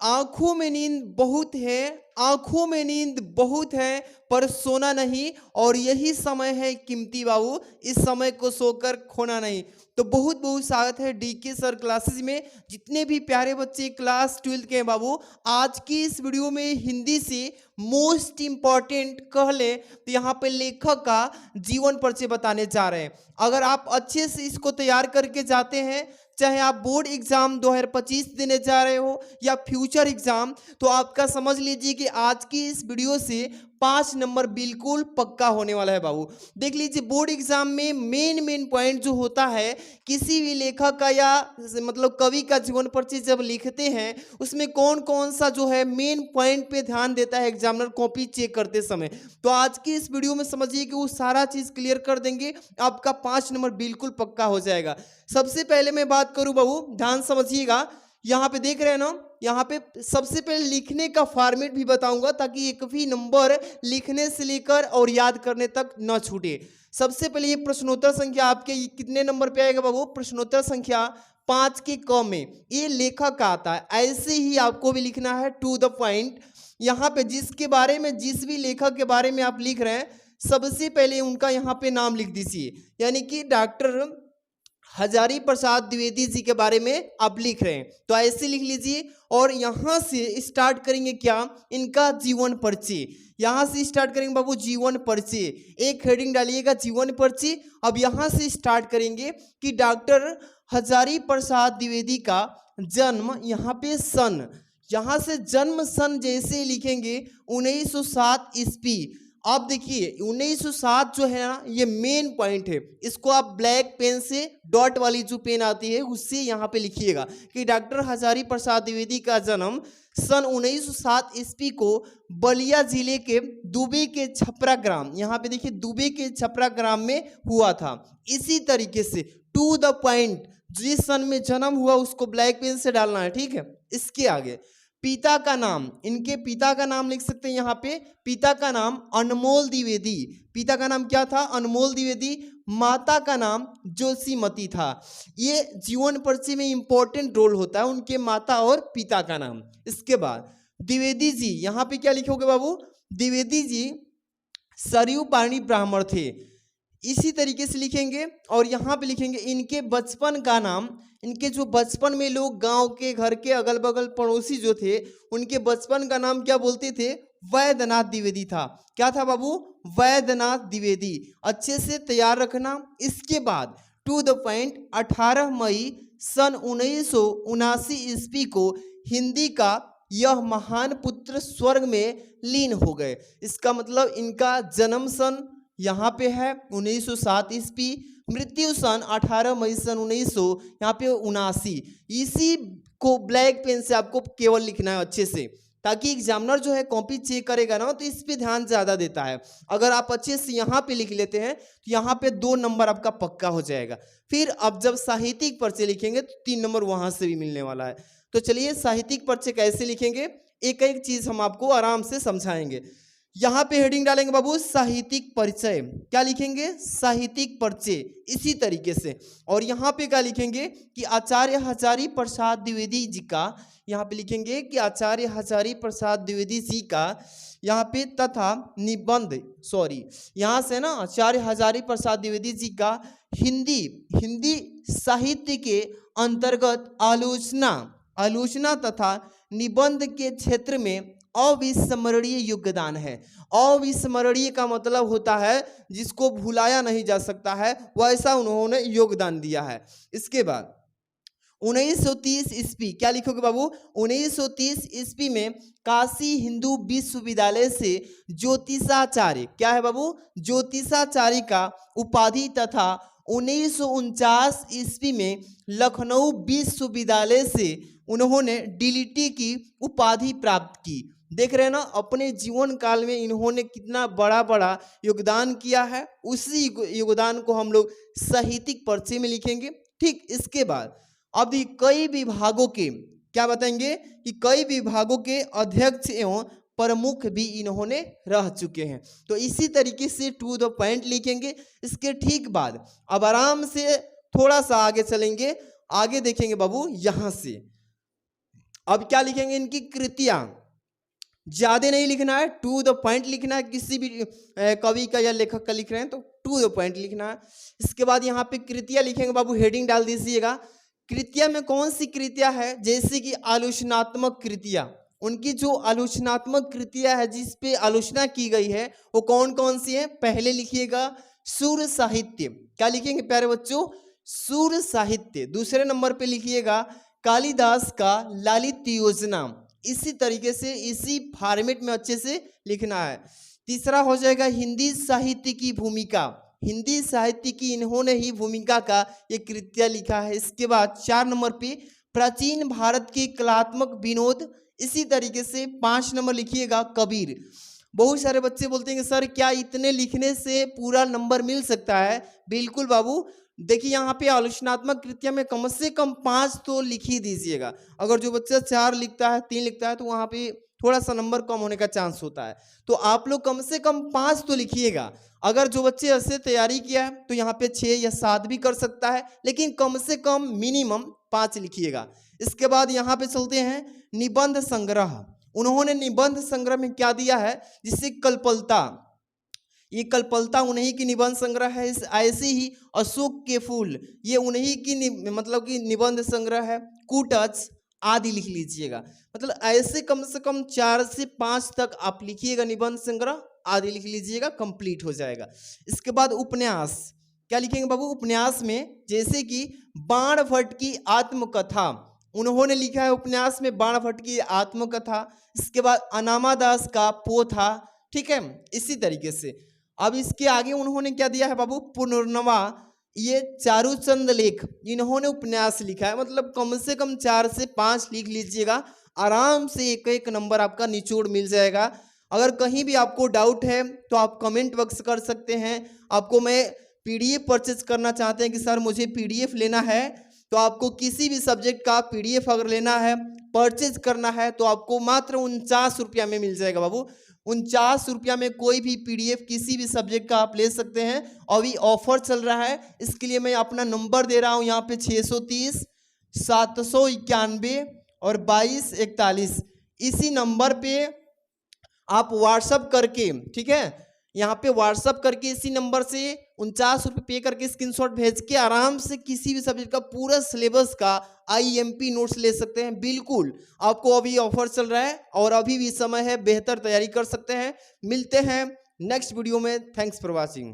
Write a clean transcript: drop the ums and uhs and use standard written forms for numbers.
आंखों में नींद बहुत है, आंखों में नींद बहुत है, पर सोना नहीं, और यही समय है कीमती बाबू, इस समय को सोकर खोना नहीं। तो बहुत बहुत स्वागत है डीके सर क्लासेस में। जितने भी प्यारे बच्चे क्लास 12th के हैं बाबू, आज की इस वीडियो में हिंदी से मोस्ट इम्पॉर्टेंट कह ले तो यहाँ पे लेखक का जीवन परिचय बताने जा रहे हैं। अगर आप अच्छे से इसको तैयार करके जाते हैं, चाहे आप बोर्ड एग्जाम 2025 देने जा रहे हो या फ्यूचर एग्जाम, तो आपका समझ लीजिए कि आज की इस वीडियो से 5 नंबर बिल्कुल पक्का होने वाला है बाबू। देख लीजिए बोर्ड एग्जाम में मेन पॉइंट जो होता है, किसी भी लेखक का या मतलब कवि का जीवन परिचय जब लिखते हैं, उसमें कौन कौन सा जो है मेन पॉइंट पे ध्यान देता है एग्जामिनर कॉपी चेक करते समय। तो आज की इस वीडियो में समझिए कि वो सारा चीज क्लियर कर देंगे, आपका 5 नंबर बिल्कुल पक्का हो जाएगा। सबसे पहले मैं बात करूं बाबू, ध्यान समझिएगा। यहाँ पे देख रहे हैं ना, यहाँ पे सबसे पहले लिखने का फॉर्मेट भी बताऊंगा ताकि एक भी नंबर लिखने से लेकर और याद करने तक न छूटे। सबसे पहले ये प्रश्नोत्तर संख्या आपके कितने नंबर पे आएगा बाबू? प्रश्नोत्तर संख्या 5 के क में ये लेखक का आता है। ऐसे ही आपको भी लिखना है टू द पॉइंट। यहाँ पे जिसके बारे में, जिस भी लेखक के बारे में आप लिख रहे हैं, सबसे पहले उनका यहाँ पे नाम लिख दीजिए। यानी कि डॉक्टर हजारी प्रसाद द्विवेदी जी के बारे में आप लिख रहे हैं तो ऐसे लिख लीजिए। और यहां से स्टार्ट करेंगे क्या? इनका जीवन परिचय। यहां से स्टार्ट करेंगे बाबू जीवन परिचय, एक हेडिंग डालिएगा जीवन परिचय। अब यहां से स्टार्ट करेंगे कि डॉक्टर हजारी प्रसाद द्विवेदी का जन्म, यहाँ पे सन, यहां से जन्म सन जैसे लिखेंगे 1907 ईस्वी। आप देखिए 1907 जो है ना, ये मेन पॉइंट है। इसको आप ब्लैक पेन से, डॉट वाली जो पेन आती है उससे यहाँ पे लिखिएगा कि डॉक्टर हजारी प्रसाद द्विवेदी का जन्म सन 1907 ईस्वी को बलिया जिले के दुबे के छपरा ग्राम, यहाँ पे देखिए दुबे के छपरा ग्राम में हुआ था। इसी तरीके से टू द पॉइंट, जिस सन में जन्म हुआ उसको ब्लैक पेन से डालना है, ठीक है। इसके आगे पिता का नाम, इनके पिता का नाम लिख सकते हैं यहाँ पे। पिता का नाम अनमोल द्विवेदी, पिता का नाम क्या था? अनमोल द्विवेदी। माता का नाम जोशीमती था। ये जीवन परिचय में इंपॉर्टेंट रोल होता है, उनके माता और पिता का नाम। इसके बाद द्विवेदी जी, यहाँ पे क्या लिखोगे बाबू? द्विवेदी जी सरयू पाणी ब्राह्मण थे, इसी तरीके से लिखेंगे। और यहाँ पे लिखेंगे इनके बचपन का नाम, इनके जो बचपन में लोग गांव के, घर के अगल बगल पड़ोसी जो थे, उनके बचपन का नाम क्या बोलते थे? वैद्यनाथ द्विवेदी था। क्या था बाबू? वैद्यनाथ द्विवेदी। अच्छे से तैयार रखना। इसके बाद टू द पॉइंट 18 मई सन 1979 ईस्वी को हिंदी का यह महान पुत्र स्वर्ग में लीन हो गए। इसका मतलब इनका जन्म सन यहाँ पे है 1907 ईस्वी, मृत्यु सन 18 मई सन 1900 यहाँ पे 79। इसी को ब्लैक पेन से आपको केवल लिखना है अच्छे से, ताकि एग्जामिनर जो है कॉपी चेक करेगा ना तो इस पे ध्यान ज़्यादा देता है। अगर आप अच्छे से यहाँ पे लिख लेते हैं तो यहाँ पे 2 नंबर आपका पक्का हो जाएगा। फिर अब जब साहित्यिक परिचय लिखेंगे तो 3 नंबर वहाँ से भी मिलने वाला है। तो चलिए साहित्यिक परिचय कैसे लिखेंगे, एक एक चीज़ हम आपको आराम से समझाएंगे। यहाँ पे हेडिंग डालेंगे बाबू साहित्यिक परिचय। क्या लिखेंगे? साहित्यिक परिचय, इसी तरीके से। और यहाँ पे क्या लिखेंगे कि आचार्य हजारी प्रसाद द्विवेदी जी का, यहाँ पे लिखेंगे कि आचार्य हजारी प्रसाद द्विवेदी जी का यहाँ पे तथा निबंध, सॉरी यहाँ से ना, आचार्य हजारी प्रसाद द्विवेदी जी का हिंदी साहित्य के अंतर्गत आलोचना तथा निबंध के क्षेत्र में अविस्मरणीय योगदान है। अविस्मरणीय का मतलब होता है जिसको भुलाया नहीं जा सकता है, वैसा उन्होंने योगदान दिया है। इसके बाद 1930 ईस्वी, क्या लिखोगे बाबू? 1930 ईस्वी में काशी हिंदू विश्वविद्यालय से ज्योतिषाचार्य, क्या है बाबू? ज्योतिषाचार्य का उपाधि तथा 1949 ईस्वी में लखनऊ विश्वविद्यालय से उन्होंने डीलिटी की उपाधि प्राप्त की। देख रहे हैं ना, अपने जीवन काल में इन्होंने कितना बड़ा बड़ा योगदान किया है। उसी योगदान को हम लोग साहित्यिक परिचय में लिखेंगे, ठीक। इसके बाद अभी कई विभागों के, क्या बताएंगे कि कई विभागों के अध्यक्ष एवं प्रमुख भी इन्होंने रह चुके हैं। तो इसी तरीके से टू द पॉइंट लिखेंगे। इसके ठीक बाद अब आराम से थोड़ा सा आगे चलेंगे, आगे देखेंगे बाबू। यहाँ से अब क्या लिखेंगे, इनकी कृतियां। ज्यादा नहीं लिखना है, टू द पॉइंट लिखना है। किसी भी कवि का या लेखक का लिख रहे हैं तो टू द पॉइंट लिखना है। इसके बाद यहाँ पे कृतियां लिखेंगे बाबू, हेडिंग डाल दीजिएगा। कृतियां में कौन सी कृतियां है, जैसे कि आलोचनात्मक कृतियां, उनकी जो आलोचनात्मक कृतियां है जिस पे आलोचना की गई है वो कौन कौन सी है। पहले लिखिएगा सूर साहित्य, क्या लिखेंगे प्यारे बच्चों, सूर साहित्य। दूसरे नंबर पे लिखिएगा कालिदास का लालित योजना। इसी तरीके से इसी फॉर्मेट में अच्छे से लिखना है। तीसरा हो जाएगा हिंदी साहित्य की भूमिका, हिंदी साहित्य की इन्होंने ही भूमिका का ये कृत्य लिखा है। इसके बाद 4 नंबर पे प्राचीन भारत के कलात्मक विनोद। इसी तरीके से 5 नंबर लिखिएगा कबीर। बहुत सारे बच्चे बोलते हैं कि सर क्या इतने लिखने से पूरा नंबर मिल सकता है। बिल्कुल बाबू, देखिए यहाँ पे आलोचनात्मक कृतियां में कम से कम 5 तो लिख ही दीजिएगा। अगर जो बच्चा 4 लिखता है, 3 लिखता है तो वहाँ पे थोड़ा सा नंबर कम होने का चांस होता है। तो आप लोग कम से कम 5 तो लिखिएगा। अगर जो बच्चे ऐसे तैयारी किया है तो यहाँ पे 6 या 7 भी कर सकता है, लेकिन कम से कम मिनिमम 5 लिखिएगा। इसके बाद यहाँ पे चलते हैं निबंध संग्रह। उन्होंने निबंध संग्रह में क्या दिया है, जिससे कल्पलता, ये कल्पलता उन्हीं की निबंध संग्रह है। ऐसे ही अशोक के फूल, ये उन्हीं की मतलब कि निबंध संग्रह है। कुटच आदि लिख लीजिएगा। मतलब ऐसे कम से कम 4 से 5 तक आप लिखिएगा, निबंध संग्रह आदि लिख लीजिएगा, कंप्लीट हो जाएगा। इसके बाद उपन्यास, क्या लिखेंगे बाबू, उपन्यास में जैसे कि बाण भट्ट की आत्मकथा, उन्होंने लिखा है उपन्यास में बाण भट्ट की आत्मकथा। इसके बाद अनामा दास का पोथा, ठीक है। इसी तरीके से अब इसके आगे उन्होंने क्या दिया है बाबू, पुनर्नवा, ये चारूचंद लेख, इन्होंने उपन्यास लिखा है। मतलब कम से कम 4 से 5 लिख लीजिएगा, आराम से एक एक नंबर आपका निचोड़ मिल जाएगा। अगर कहीं भी आपको डाउट है तो आप कमेंट बॉक्स कर सकते हैं। आपको मैं पीडीएफ परचेज करना चाहते हैं कि सर मुझे पीडीएफ लेना है, तो आपको किसी भी सब्जेक्ट का पीडीएफ अगर लेना है, परचेज करना है, तो आपको मात्र 49 रुपया में मिल जाएगा बाबू। 49 रुपया में कोई भी पीडीएफ किसी भी सब्जेक्ट का आप ले सकते हैं। अभी ऑफर चल रहा है, इसके लिए मैं अपना नंबर दे रहा हूँ यहाँ पे 630 791 और 2241। इसी नंबर पे आप व्हाट्सअप करके, ठीक है, यहाँ पे व्हाट्सअप करके इसी नंबर से 49 रुपये पे करके स्क्रीनशॉट भेज के आराम से किसी भी सब्जेक्ट का पूरा सिलेबस का आईएमपी नोट्स ले सकते हैं। बिल्कुल आपको अभी ऑफर चल रहा है और अभी भी समय है, बेहतर तैयारी कर सकते हैं। मिलते हैं नेक्स्ट वीडियो में। Thanks for watching.